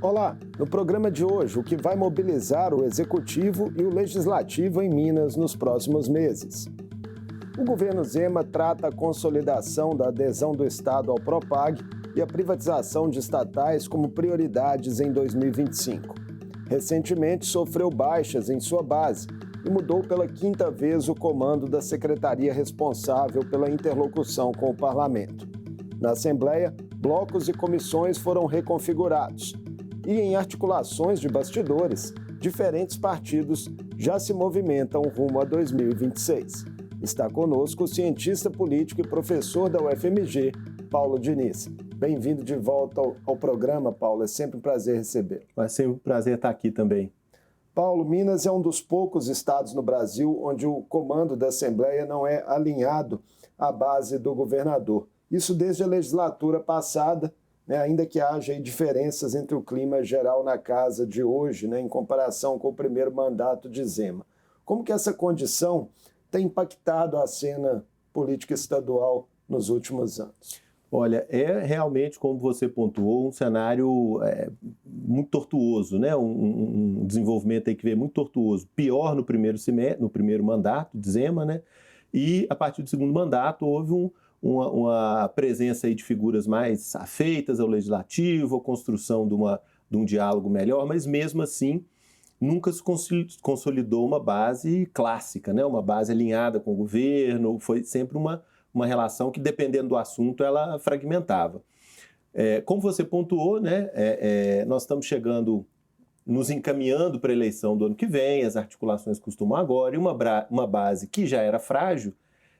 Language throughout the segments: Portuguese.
Olá, no programa de hoje, o que vai mobilizar o Executivo e o Legislativo em Minas nos próximos meses. O governo Zema trata a consolidação da adesão do Estado ao Propag e a privatização de estatais como prioridades em 2025. Recentemente, sofreu baixas em sua base e mudou pela quinta vez o comando da secretaria responsável pela interlocução com o Parlamento. Na Assembleia, blocos e comissões foram reconfigurados. E em articulações de bastidores, diferentes partidos já se movimentam rumo a 2026. Está conosco o cientista político e professor da UFMG, Paulo Diniz. Bem-vindo de volta ao programa, Paulo. É sempre um prazer receber. É sempre um prazer estar aqui também. Paulo, Minas é um dos poucos estados no Brasil onde o comando da Assembleia não é alinhado à base do governador. Isso desde a legislatura passada, ainda que haja diferenças entre o clima geral na casa de hoje, em comparação com o primeiro mandato de Zema. Como que essa condição tem impactado a cena política estadual nos últimos anos? Olha, é realmente, como você pontuou, um cenário muito tortuoso, um desenvolvimento aí que veio muito tortuoso. Pior no primeiro mandato de Zema, e a partir do segundo mandato houve uma presença aí de figuras mais afeitas ao legislativo, a construção de um diálogo melhor, mas mesmo assim nunca se consolidou uma base clássica, uma base alinhada com o governo. Foi sempre uma relação que, dependendo do assunto, ela fragmentava. Como você pontuou, nós estamos nos encaminhando para a eleição do ano que vem, as articulações costumam agora, e uma base que já era frágil,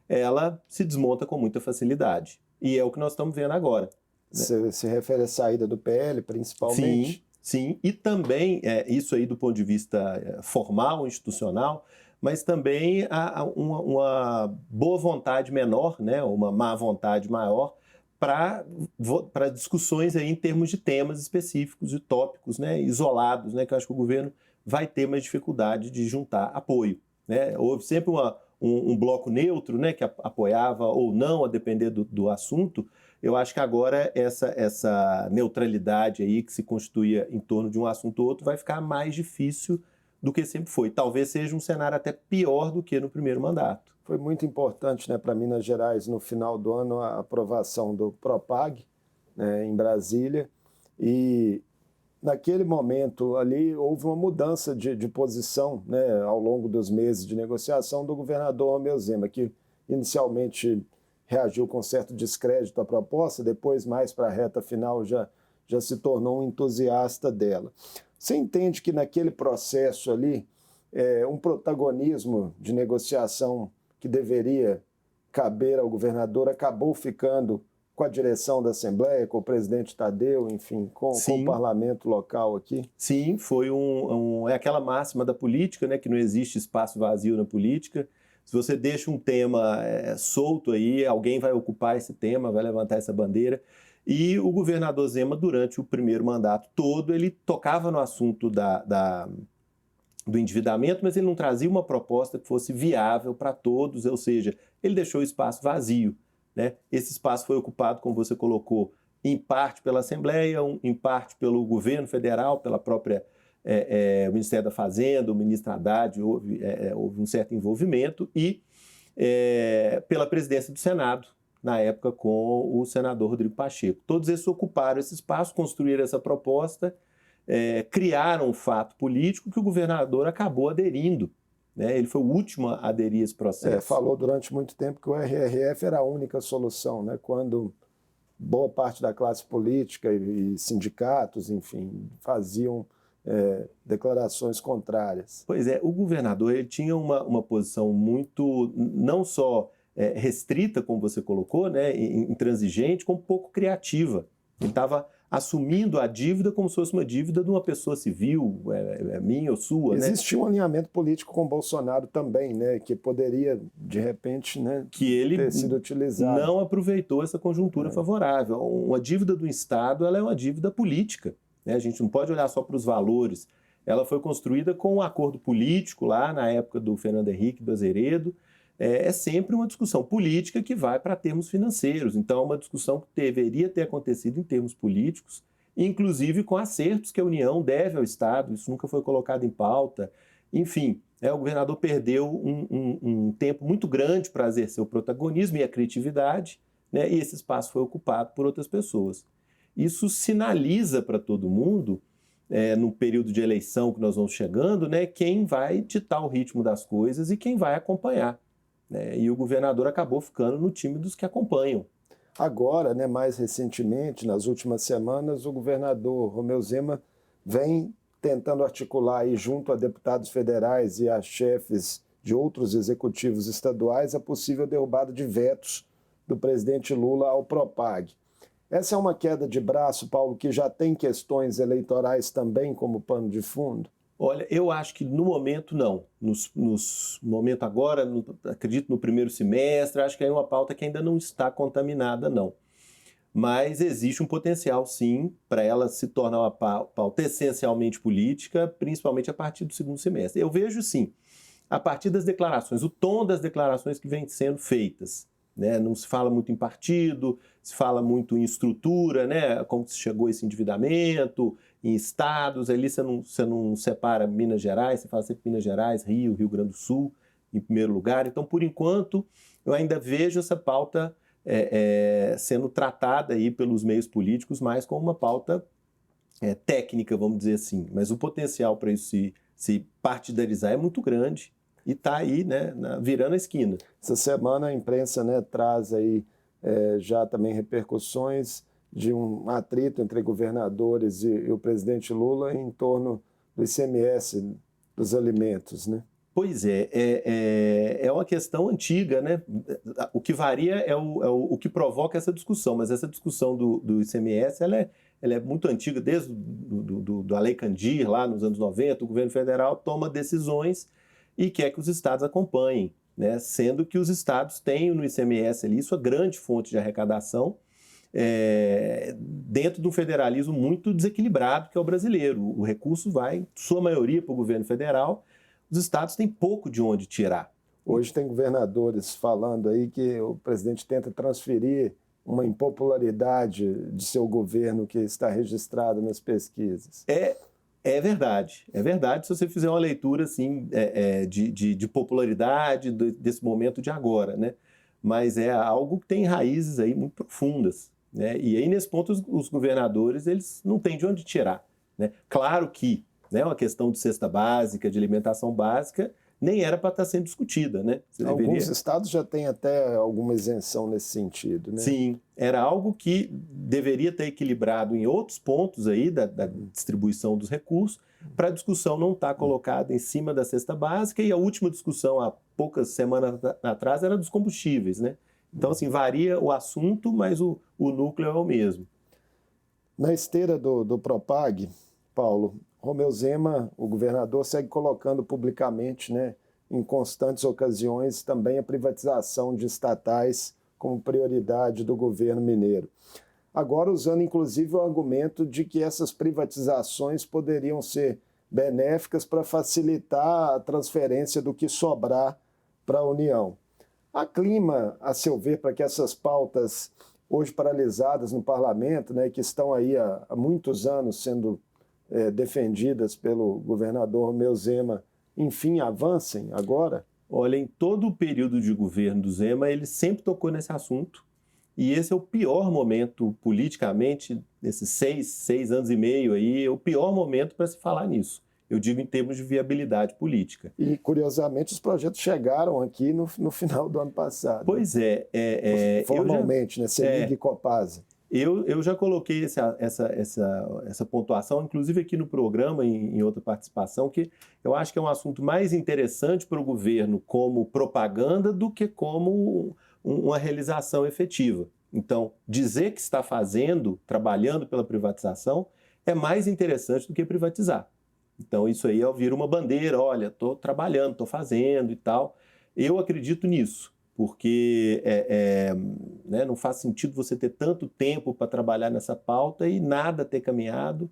ela se desmonta com muita facilidade. E é o que nós estamos vendo agora. Você se refere à saída do PL, principalmente? Sim. E também, isso aí do ponto de vista formal, institucional, mas também há uma boa vontade menor, uma má vontade maior para discussões aí em termos de temas específicos, de tópicos isolados, que eu acho que o governo vai ter mais dificuldade de juntar apoio. Houve sempre um bloco neutro, que apoiava ou não, a depender do assunto. Eu acho que agora essa neutralidade aí que se constituía em torno de um assunto ou outro vai ficar mais difícil do que sempre foi. Talvez seja um cenário até pior do que no primeiro mandato. Foi muito importante para Minas Gerais, no final do ano, a aprovação do Propag em Brasília. E naquele momento ali houve uma mudança de posição ao longo dos meses de negociação do governador Romeu Zema, que inicialmente reagiu com certo descrédito à proposta, depois, mais para a reta final, já se tornou um entusiasta dela. Você entende que naquele processo ali, um protagonismo de negociação que deveria caber ao governador acabou ficando com a direção da Assembleia, com o presidente Tadeu, enfim, com o parlamento local aqui? Sim, foi é aquela máxima da política, que não existe espaço vazio na política. Se você deixa um tema solto aí, alguém vai ocupar esse tema, vai levantar essa bandeira. E o governador Zema, durante o primeiro mandato todo, ele tocava no assunto do endividamento, mas ele não trazia uma proposta que fosse viável para todos, ou seja, ele deixou o espaço vazio. Esse espaço foi ocupado, como você colocou, em parte pela Assembleia, em parte pelo governo federal, pela própria o Ministério da Fazenda, o ministro Haddad, houve um certo envolvimento, e pela presidência do Senado, na época com o senador Rodrigo Pacheco. Todos esses ocuparam esse espaço, construíram essa proposta, criaram um fato político que o governador acabou aderindo. Ele foi o último a aderir a esse processo. Falou durante muito tempo que o RRF era a única solução, quando boa parte da classe política e sindicatos, enfim, faziam declarações contrárias. Pois é, o governador ele tinha uma posição muito, não só restrita, como você colocou, intransigente, como pouco criativa. Ele estava assumindo a dívida como se fosse uma dívida de uma pessoa civil, minha ou sua. Existia um alinhamento político com Bolsonaro também, que poderia, de repente, que ele ter sido utilizado. Não aproveitou essa conjuntura favorável. Uma dívida do Estado ela é uma dívida política. A gente não pode olhar só para os valores. Ela foi construída com um acordo político lá na época do Fernando Henrique do Azeredo. É sempre uma discussão política que vai para termos financeiros. Então, é uma discussão que deveria ter acontecido em termos políticos inclusive com acertos que a União deve ao Estado, isso nunca foi colocado em pauta. Enfim, o governador perdeu um tempo muito grande para exercer o protagonismo e a criatividade, né, e esse espaço foi ocupado por outras pessoas. Isso sinaliza para todo mundo, no período de eleição que nós vamos chegando, né, quem vai ditar o ritmo das coisas e quem vai acompanhar, né? E o governador acabou ficando no time dos que acompanham. Agora, né, mais recentemente, nas últimas semanas, o governador Romeu Zema vem tentando articular aí, junto a deputados federais e a chefes de outros executivos estaduais, a possível derrubada de vetos do presidente Lula ao Propag. Essa é uma queda de braço, Paulo, que já tem questões eleitorais também como pano de fundo? Olha, eu acho que no momento não. Nos momento agora, acredito no primeiro semestre, acho que é uma pauta que ainda não está contaminada, não. Mas existe um potencial, sim, para ela se tornar uma pauta essencialmente política, principalmente a partir do segundo semestre. Eu vejo, sim, a partir das declarações, o tom das declarações que vêm sendo feitas, né? Não se fala muito em partido, se fala muito em estrutura, né? Como se chegou a esse endividamento, em estados, ali você não separa Minas Gerais, você fala sempre Minas Gerais, Rio Grande do Sul, em primeiro lugar. Então, por enquanto, eu ainda vejo essa pauta sendo tratada aí pelos meios políticos mais como uma pauta técnica, vamos dizer assim. Mas o potencial para isso se partidarizar é muito grande e está aí, né, virando a esquina. Essa semana a imprensa, né, traz aí já também repercussões de um atrito entre governadores e o presidente Lula em torno do ICMS dos alimentos, né? Pois é uma questão antiga, né? O que varia é o que provoca essa discussão, mas essa discussão do ICMS ela é muito antiga, desde a Lei Candir, lá nos anos 90, o governo federal toma decisões e quer que os estados acompanhem, né? Sendo que os estados têm no ICMS ali sua grande fonte de arrecadação, dentro de um federalismo muito desequilibrado que é o brasileiro. O recurso vai, sua maioria, para o governo federal. Os estados têm pouco de onde tirar. Hoje tem governadores falando aí que o presidente tenta transferir uma impopularidade de seu governo que está registrado nas pesquisas. É verdade. É verdade se você fizer uma leitura assim, de popularidade desse momento de agora, né? Mas é algo que tem raízes aí muito profundas, né? E aí, nesse ponto, os governadores eles não têm de onde tirar, né? Claro que, né, uma questão de cesta básica, de alimentação básica, nem era para estar sendo discutida, né? Alguns estados já têm até alguma isenção nesse sentido, né? Sim, era algo que deveria ter equilibrado em outros pontos aí da distribuição dos recursos, para a discussão não estar colocada em cima da cesta básica, e a última discussão, há poucas semanas atrás, era dos combustíveis, né? Então, assim, varia o assunto, mas o núcleo é o mesmo. Na esteira do Propag, Paulo, Romeu Zema, o governador, segue colocando publicamente, né, em constantes ocasiões, também a privatização de estatais como prioridade do governo mineiro. Agora usando inclusive o argumento de que essas privatizações poderiam ser benéficas para facilitar a transferência do que sobrar para a União. Há clima, a seu ver, para que essas pautas hoje paralisadas no parlamento, né, que estão aí há muitos anos sendo defendidas pelo governador Romeu Zema, enfim, avancem agora? Olha, em todo o período de governo do Zema, ele sempre tocou nesse assunto, e esse é o pior momento politicamente, nesses seis anos e meio aí, é o pior momento para se falar nisso. Eu digo em termos de viabilidade política. E, curiosamente, os projetos chegaram aqui no final do ano passado. Pois é. Formalmente, né? CEMIG e Copasa. Eu já coloquei essa pontuação, inclusive aqui no programa, em outra participação, que eu acho que é um assunto mais interessante para o governo como propaganda do que como uma realização efetiva. Então, dizer que está trabalhando pela privatização, é mais interessante do que privatizar. Então, isso aí vira uma bandeira, olha, estou trabalhando, estou fazendo e tal. Eu acredito nisso, porque não faz sentido você ter tanto tempo para trabalhar nessa pauta e nada ter caminhado.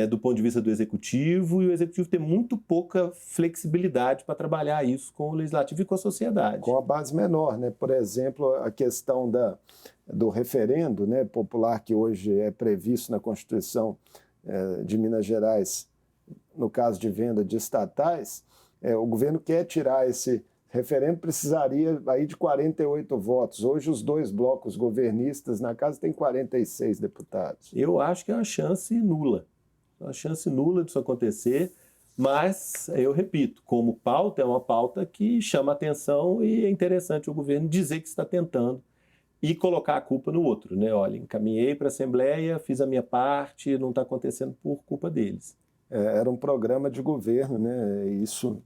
do ponto de vista do Executivo, e o Executivo tem muito pouca flexibilidade para trabalhar isso com o Legislativo e com a sociedade. Com a base menor, né? Por exemplo, a questão do referendo, né, popular que hoje é previsto na Constituição de Minas Gerais, no caso de venda de estatais, o governo quer tirar esse referendo, precisaria aí de 48 votos. Hoje os dois blocos governistas na casa têm 46 deputados. Eu acho que é uma chance nula disso acontecer, mas eu repito, como pauta, é uma pauta que chama atenção e é interessante o governo dizer que está tentando e colocar a culpa no outro, né? Olha, encaminhei para a Assembleia, fiz a minha parte, não está acontecendo por culpa deles. Era um programa de governo, né?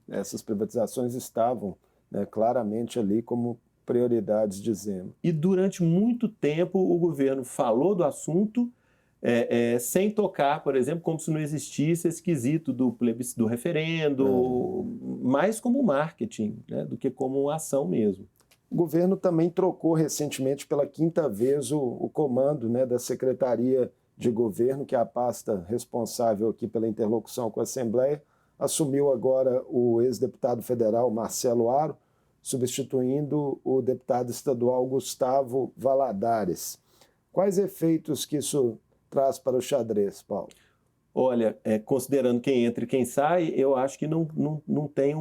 Essas privatizações estavam, né, claramente ali como prioridades de Zema. E durante muito tempo o governo falou do assunto sem tocar, por exemplo, como se não existisse esse quesito do referendo, mais como marketing, né, do que como uma ação mesmo. O governo também trocou recentemente pela 5ª vez o comando, né, da Secretaria de Governo, que é a pasta responsável aqui pela interlocução com a Assembleia. Assumiu agora o ex-deputado federal Marcelo Aro, substituindo o deputado estadual Gustavo Valadares. Quais efeitos que isso traz para o xadrez, Paulo? Olha, considerando quem entra e quem sai, eu acho que não tem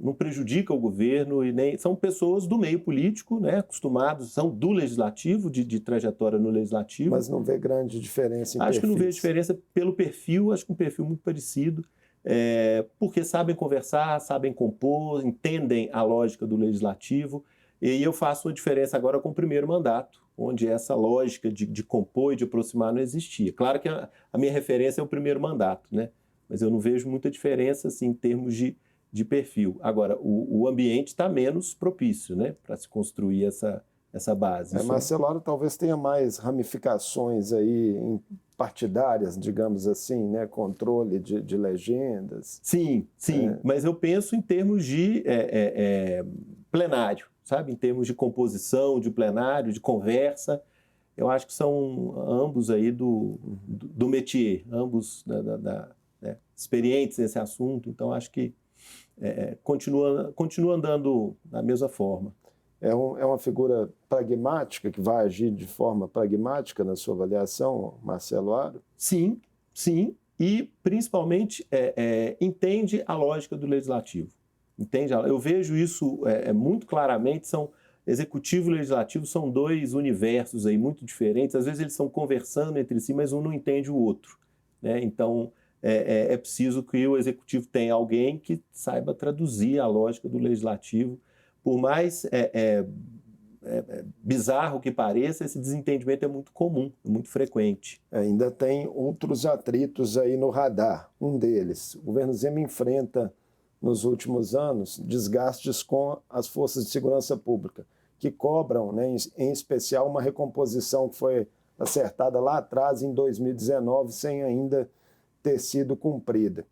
não prejudica o governo, e nem são pessoas do meio político, né, acostumados, são do legislativo, de trajetória no legislativo. Mas não vê grande diferença em perfis? Acho que não vejo diferença pelo perfil, acho que um perfil muito parecido, porque sabem conversar, sabem compor, entendem a lógica do legislativo, e eu faço uma diferença agora com o primeiro mandato, onde essa lógica de compor e de aproximar não existia. Claro que a minha referência é o primeiro mandato, né, mas eu não vejo muita diferença assim, em termos de perfil. Agora, o ambiente está menos propício, né, para se construir essa base. Marcelo Aro talvez tenha mais ramificações aí partidárias, digamos assim, né, controle de legendas. Sim, mas eu penso em termos de plenário, sabe, em termos de composição, de plenário, de conversa. Eu acho que são ambos aí do métier, ambos experientes nesse assunto, então acho que continua andando da mesma forma. É uma figura pragmática, que vai agir de forma pragmática na sua avaliação, Marcelo Aro? Sim, e principalmente entende a lógica do legislativo. Entende? Eu vejo isso muito claramente, executivo e legislativo são dois universos aí muito diferentes, às vezes eles estão conversando entre si, mas um não entende o outro, né? Então, é preciso que o executivo tenha alguém que saiba traduzir a lógica do legislativo. Por mais bizarro que pareça, esse desentendimento é muito comum, é muito frequente. Ainda tem outros atritos aí no radar. Um deles, o governo Zema enfrenta, nos últimos anos, desgastes com as forças de segurança pública, que cobram, né, em especial, uma recomposição que foi acertada lá atrás, em 2019, sem ainda ter sido cumprida.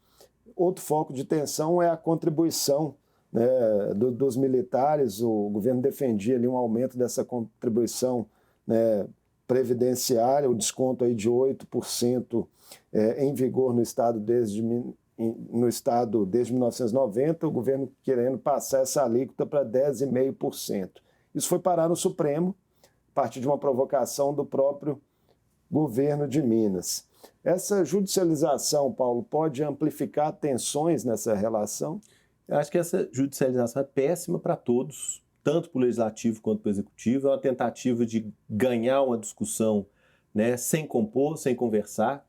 Outro foco de tensão é a contribuição, né, dos militares. O governo defendia ali um aumento dessa contribuição, né, previdenciária, o desconto aí de 8% em vigor no Estado desde 1990, o governo querendo passar essa alíquota para 10,5%. Isso foi parar no Supremo, a partir de uma provocação do próprio governo de Minas. Essa judicialização, Paulo, pode amplificar tensões nessa relação? Eu acho que essa judicialização é péssima para todos, tanto para o legislativo quanto para o executivo. É uma tentativa de ganhar uma discussão, né, sem compor, sem conversar,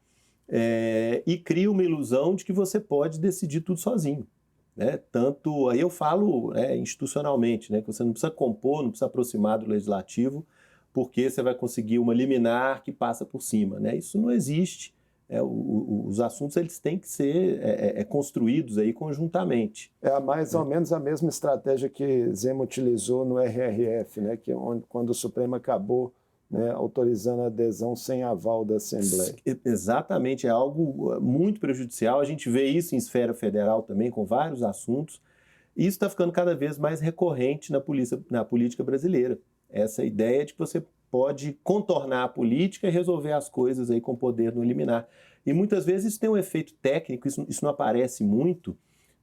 e cria uma ilusão de que você pode decidir tudo sozinho, né? Tanto, aí eu falo institucionalmente, né, que você não precisa compor, não precisa aproximar do legislativo, porque você vai conseguir uma liminar que passa por cima, né? Isso não existe. Os assuntos eles têm que ser construídos aí conjuntamente. É mais ou menos a mesma estratégia que Zema utilizou no RRF, né? Quando o Supremo acabou, né, autorizando a adesão sem aval da Assembleia. Exatamente, é algo muito prejudicial. A gente vê isso em esfera federal também, com vários assuntos. E isso está ficando cada vez mais recorrente na política brasileira. Essa ideia de que você pode contornar a política e resolver as coisas aí com poder no liminar. E muitas vezes isso tem um efeito técnico, isso não aparece muito,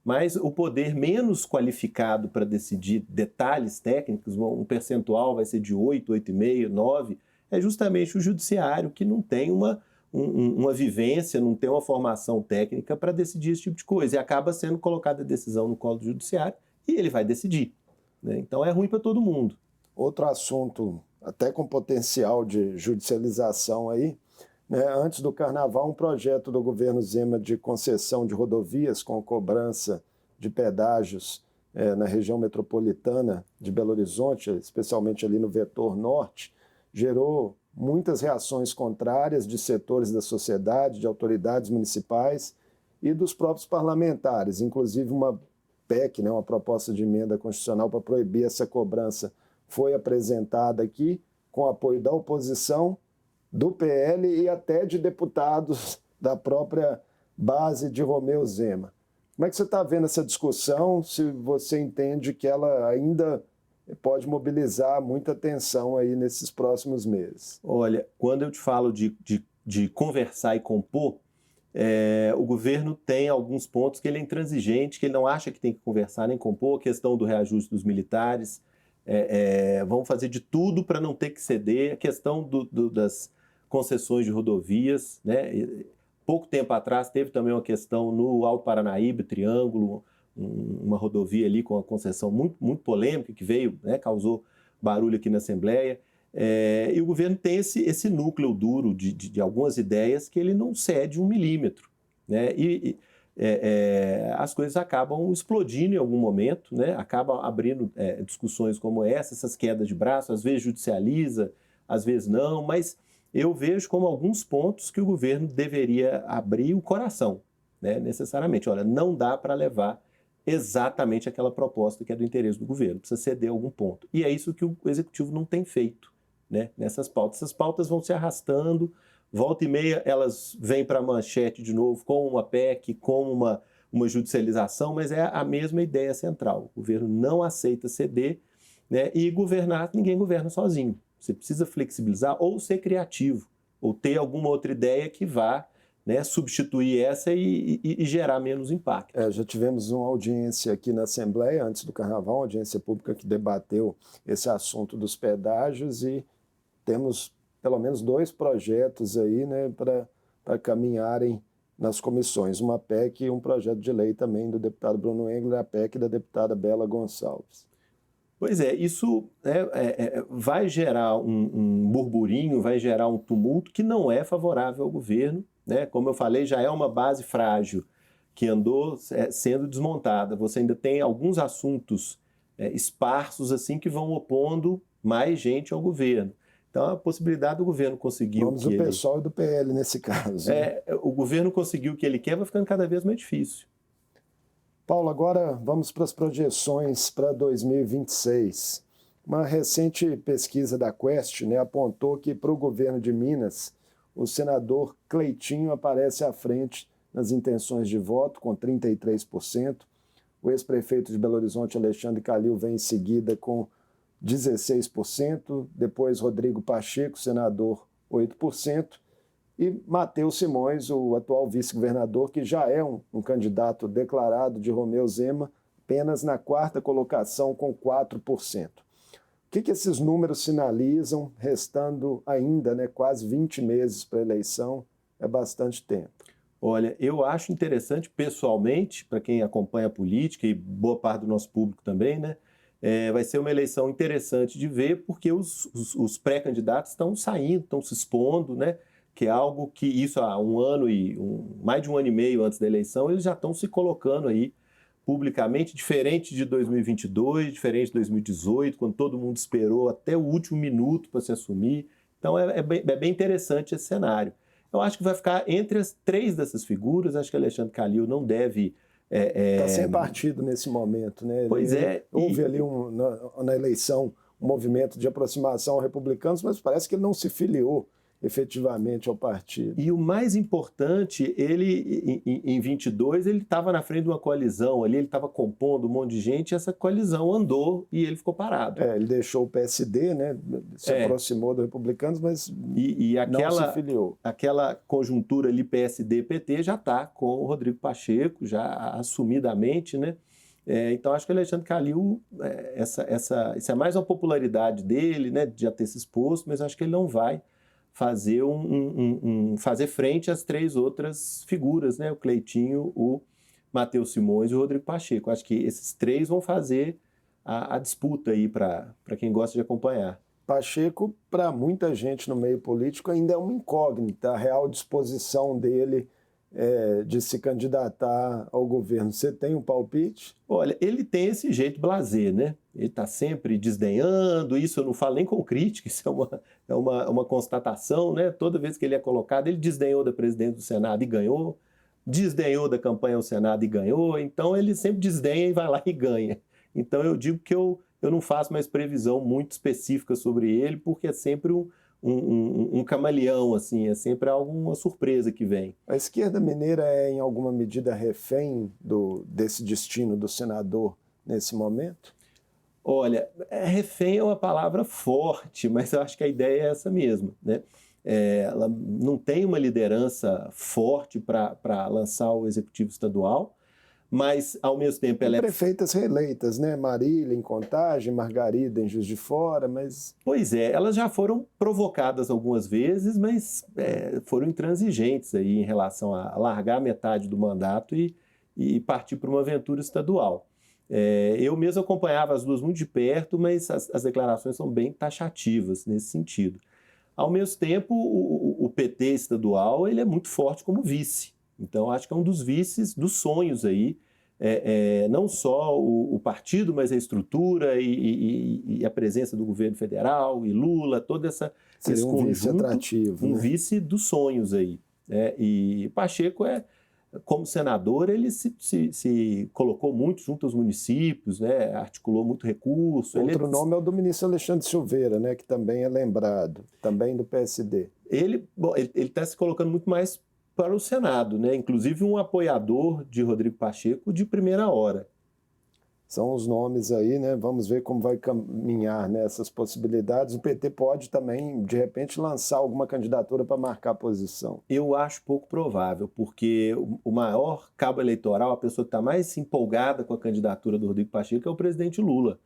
mas o poder menos qualificado para decidir detalhes técnicos, um percentual vai ser de 8, 8,5, 9, é justamente o judiciário, que não tem uma vivência, não tem uma formação técnica para decidir esse tipo de coisa. E acaba sendo colocada a decisão no colo do judiciário e ele vai decidir, né? Então é ruim para todo mundo. Outro assunto, até com potencial de judicialização aí, né? Antes do Carnaval, um projeto do governo Zema de concessão de rodovias com cobrança de pedágios na região metropolitana de Belo Horizonte, especialmente ali no vetor norte, gerou muitas reações contrárias de setores da sociedade, de autoridades municipais e dos próprios parlamentares, inclusive uma PEC, né, uma proposta de emenda constitucional para proibir essa cobrança, foi apresentada aqui com apoio da oposição, do PL e até de deputados da própria base de Romeu Zema. Como é que você está vendo essa discussão, se você entende que ela ainda pode mobilizar muita atenção aí nesses próximos meses? Olha, quando eu te falo de conversar e compor, o governo tem alguns pontos que ele é intransigente, que ele não acha que tem que conversar nem compor, a questão do reajuste dos militares, vamos fazer de tudo para não ter que ceder, a questão das concessões de rodovias, né? Pouco tempo atrás teve também uma questão no Alto Paranaíba, Triângulo, uma rodovia ali com uma concessão muito, muito polêmica que veio, né, causou barulho aqui na Assembleia. E o governo tem esse núcleo duro de algumas ideias que ele não cede 1 milímetro, né? As coisas acabam explodindo em algum momento, né? Acaba abrindo discussões como essas quedas de braço, às vezes judicializa, às vezes não, mas eu vejo como alguns pontos que o governo deveria abrir o coração, né? Necessariamente. Olha, não dá para levar exatamente aquela proposta que é do interesse do governo, precisa ceder algum ponto. E é isso que o Executivo não tem feito, né, nessas pautas. Essas pautas vão se arrastando, volta e meia elas vêm para a manchete de novo com uma PEC, com uma judicialização, mas é a mesma ideia central. O governo não aceita ceder, né, e governar, ninguém governa sozinho. Você precisa flexibilizar ou ser criativo, ou ter alguma outra ideia que vá, né, substituir essa e gerar menos impacto. Já tivemos uma audiência aqui na Assembleia, antes do Carnaval, uma audiência pública que debateu esse assunto dos pedágios e temos pelo menos 2 projetos aí, né, para caminharem nas comissões. Uma PEC e um projeto de lei também do deputado Bruno Engler, a PEC da deputada Bela Gonçalves. Pois é, isso vai gerar um burburinho, vai gerar um tumulto que não é favorável ao governo, né? Como eu falei, já é uma base frágil que andou sendo desmontada. Você ainda tem alguns assuntos esparsos assim que vão opondo mais gente ao governo. Então, a possibilidade do governo conseguir o que pessoal do PL nesse caso. Né? O governo conseguiu o que ele quer, vai ficando cada vez mais difícil. Paulo, agora vamos para as projeções para 2026. Uma recente pesquisa da Quest, né, apontou que para o governo de Minas, o senador Cleitinho aparece à frente nas intenções de voto, com 33%. O ex-prefeito de Belo Horizonte, Alexandre Calil, vem em seguida com 16%. Depois, Rodrigo Pacheco, senador, 8%. E Matheus Simões, o atual vice-governador, que já é um candidato declarado de Romeu Zema, apenas na 4ª colocação com 4%. O que esses números sinalizam, restando ainda, né, quase 20 meses para a eleição? É bastante tempo. Olha, eu acho interessante, pessoalmente, para quem acompanha a política e boa parte do nosso público também, né, vai ser uma eleição interessante de ver, porque os pré-candidatos estão saindo, estão se expondo, né? Que é algo que isso há um ano mais de um ano e meio antes da eleição, eles já estão se colocando aí publicamente, diferente de 2022, diferente de 2018, quando todo mundo esperou até o último minuto para se assumir. Então é bem interessante esse cenário. Eu acho que vai ficar entre as 3 dessas figuras, acho que Alexandre Calil não deve... Está sem partido nesse momento, né? Pois houve ali na eleição um movimento de aproximação a republicanos, mas parece que ele não se filiou efetivamente ao partido. E o mais importante, ele em 22, ele estava na frente de uma coalizão ali, ele estava compondo um monte de gente, e essa coalizão andou e ele ficou parado. Ele deixou o PSD, né, se aproximou dos republicanos, mas não se filiou. Aquela conjuntura ali PSD-PT já está com o Rodrigo Pacheco, já assumidamente, né? Então, acho que o Alexandre Calil, isso é mais uma popularidade dele, né, de já ter se exposto, mas acho que ele não vai fazer, fazer frente às três outras figuras, né, o Cleitinho, o Matheus Simões e o Rodrigo Pacheco. Acho que esses três vão fazer a disputa aí para quem gosta de acompanhar. Pacheco, para muita gente no meio político, ainda é uma incógnita, a real disposição dele de se candidatar ao governo. Você tem um palpite? Olha, ele tem esse jeito blasé, né? Ele está sempre desdenhando, isso eu não falo nem com crítica, isso é uma constatação, né? Toda vez que ele é colocado, ele desdenhou da presidência do Senado e ganhou, desdenhou da campanha ao Senado e ganhou, então ele sempre desdenha e vai lá e ganha. Então eu digo que eu não faço mais previsão muito específica sobre ele, porque é sempre um camaleão, assim, é sempre alguma surpresa que vem. A esquerda mineira é, em alguma medida, refém desse destino do senador nesse momento? Olha, refém é uma palavra forte, mas eu acho que a ideia é essa mesma, né? Ela não tem uma liderança forte para lançar o executivo estadual, mas, ao mesmo tempo, ela prefeitas reeleitas, né? Marília em Contagem, Margarida em Juiz de Fora, mas... Pois é, elas já foram provocadas algumas vezes, mas foram intransigentes aí em relação a largar metade do mandato e partir para uma aventura estadual. Eu mesmo acompanhava as duas muito de perto, mas as declarações são bem taxativas nesse sentido. Ao mesmo tempo, o PT estadual ele é muito forte como vice. Então, acho que é um dos vices dos sonhos aí, não só o partido, mas a estrutura e a presença do governo federal e Lula, todo esse conjunto, vice atrativo, né? Vice dos sonhos aí. E Pacheco, como senador, ele se colocou muito junto aos municípios, né? Articulou muito recurso. Outro nome é o do ministro Alexandre Silveira, né? Que também é lembrado, também do PSD. Ele está se colocando muito mais para o Senado, né? Inclusive um apoiador de Rodrigo Pacheco de primeira hora. São os nomes aí, né? Vamos ver como vai caminhar nessas possibilidades. O PT pode também, de repente, lançar alguma candidatura para marcar posição. Eu acho pouco provável, porque o maior cabo eleitoral, a pessoa que está mais empolgada com a candidatura do Rodrigo Pacheco é o presidente Lula.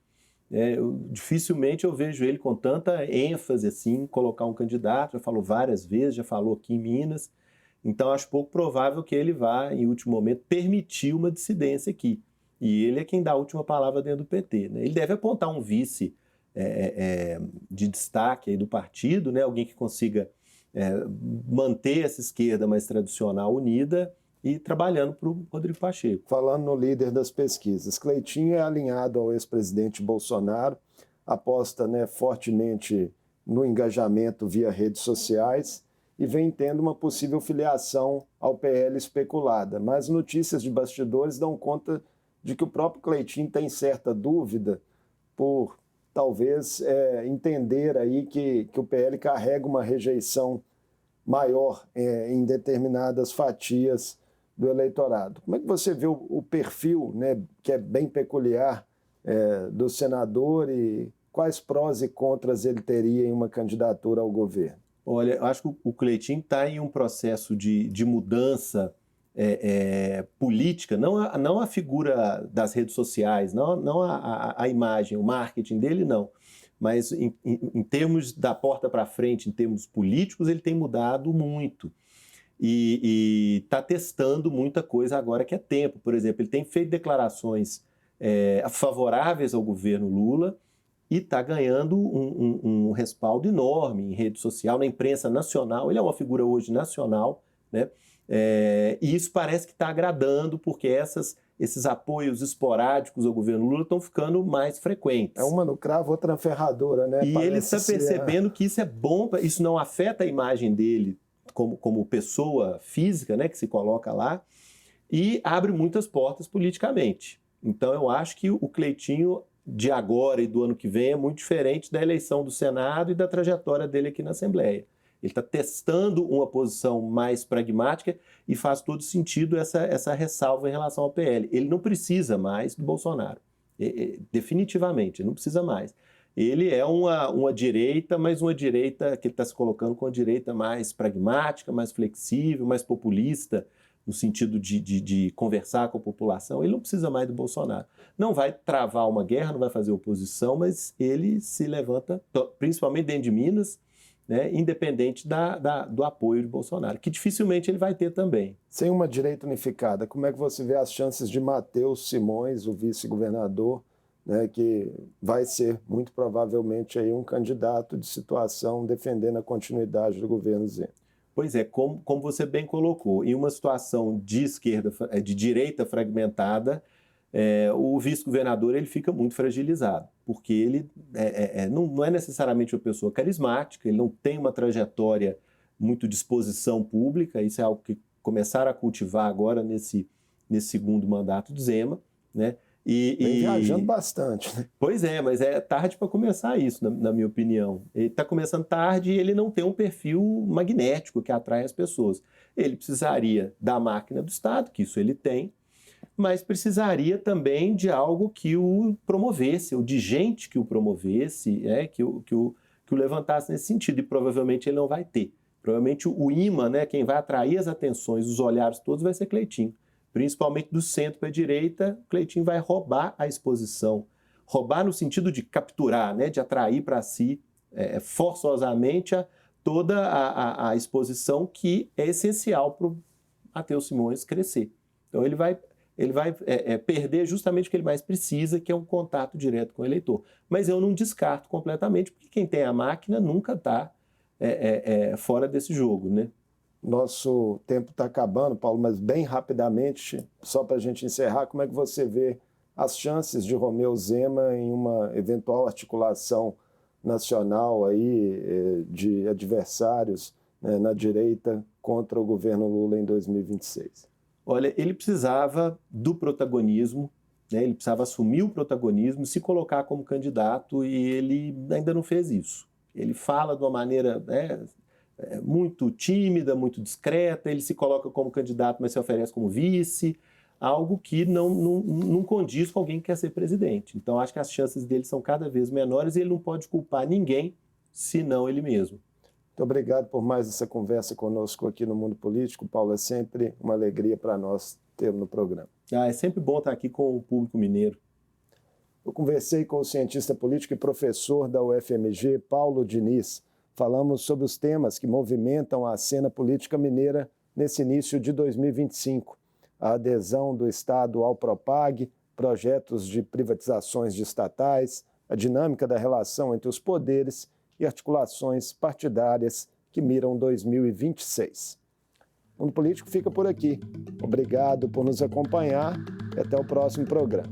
Dificilmente eu vejo ele com tanta ênfase assim, colocar um candidato, já falou várias vezes, já falou aqui em Minas. Então, acho pouco provável que ele vá, em último momento, permitir uma dissidência aqui. E ele é quem dá a última palavra dentro do PT, né? Ele deve apontar um vice de destaque aí do partido, né? Alguém que consiga manter essa esquerda mais tradicional unida e trabalhando para o Rodrigo Pacheco. Falando no líder das pesquisas, Cleitinho é alinhado ao ex-presidente Bolsonaro, aposta, né, fortemente no engajamento via redes sociais e vem tendo uma possível filiação ao PL especulada. Mas notícias de bastidores dão conta de que o próprio Cleitinho tem certa dúvida por talvez entender aí que o PL carrega uma rejeição maior em determinadas fatias do eleitorado. Como é que você vê o perfil, né, que é bem peculiar do senador e quais prós e contras ele teria em uma candidatura ao governo? Olha, eu acho que o Cleitinho está em um processo de mudança política, não a figura das redes sociais, não a imagem, o marketing dele, não. Mas em termos da porta para frente, em termos políticos, ele tem mudado muito. E está testando muita coisa agora que é tempo. Por exemplo, ele tem feito declarações favoráveis ao governo Lula e está ganhando um respaldo enorme em rede social, na imprensa nacional. Ele é uma figura hoje nacional, né? E isso parece que está agradando, porque esses apoios esporádicos ao governo Lula estão ficando mais frequentes. É uma no cravo, outra na ferradura, né? E ele está percebendo que isso é bom, isso não afeta a imagem dele como pessoa física, né, que se coloca lá, e abre muitas portas politicamente. Então eu acho que o Cleitinho de agora e do ano que vem é muito diferente da eleição do Senado e da trajetória dele aqui na Assembleia. Ele está testando uma posição mais pragmática e faz todo sentido essa ressalva em relação ao PL. Ele não precisa mais do Bolsonaro, definitivamente, não precisa mais. Ele é uma direita, mas uma direita que ele está se colocando com uma direita mais pragmática, mais flexível, mais populista, no sentido de conversar com a população. Ele não precisa mais do Bolsonaro. Não vai travar uma guerra, não vai fazer oposição, mas ele se levanta, principalmente dentro de Minas, né, independente do apoio de Bolsonaro, que dificilmente ele vai ter também. Sem uma direita unificada, como é que você vê as chances de Matheus Simões, o vice-governador, né, que vai ser muito provavelmente aí um candidato de situação defendendo a continuidade do governo Zema? Pois é, como você bem colocou, em uma situação de direita fragmentada, o vice-governador ele fica muito fragilizado, porque ele não é necessariamente uma pessoa carismática, ele não tem uma trajetória muito de exposição pública, isso é algo que começaram a cultivar agora nesse segundo mandato de Zema, né? Vem viajando bastante, né? Pois é, mas é tarde para começar isso, na minha opinião. Ele está começando tarde e ele não tem um perfil magnético que atrai as pessoas. Ele precisaria da máquina do Estado, que isso ele tem, mas precisaria também de algo que o promovesse, ou de gente que o promovesse, que o levantasse nesse sentido, e provavelmente ele não vai ter. Provavelmente o imã, né, quem vai atrair as atenções, os olhares todos, vai ser Cleitinho. Principalmente do centro para a direita, Cleitinho vai roubar a exposição. Roubar no sentido de capturar, né, de atrair para si forçosamente toda a exposição que é essencial para o Matheus Simões crescer. Então ele vai perder justamente o que ele mais precisa, que é um contato direto com o eleitor. Mas eu não descarto completamente, porque quem tem a máquina nunca está fora desse jogo, né? Nosso tempo está acabando, Paulo, mas bem rapidamente, só para a gente encerrar, como é que você vê as chances de Romeu Zema em uma eventual articulação nacional aí, de adversários, né, na direita contra o governo Lula em 2026? Olha, ele precisava do protagonismo, né, ele precisava assumir o protagonismo, se colocar como candidato, e ele ainda não fez isso. Ele fala de uma maneira muito tímida, muito discreta, ele se coloca como candidato, mas se oferece como vice, algo que não condiz com alguém que quer ser presidente. Então, acho que as chances dele são cada vez menores e ele não pode culpar ninguém, senão ele mesmo. Muito obrigado por mais essa conversa conosco aqui no Mundo Político, Paulo. É sempre uma alegria para nós tê-lo no programa. É sempre bom estar aqui com o público mineiro. Eu conversei com o cientista político e professor da UFMG, Paulo Diniz. Falamos sobre os temas que movimentam a cena política mineira nesse início de 2025. A adesão do Estado ao Propag, projetos de privatizações de estatais, a dinâmica da relação entre os poderes e articulações partidárias que miram 2026. O Mundo Político fica por aqui. Obrigado por nos acompanhar e até o próximo programa.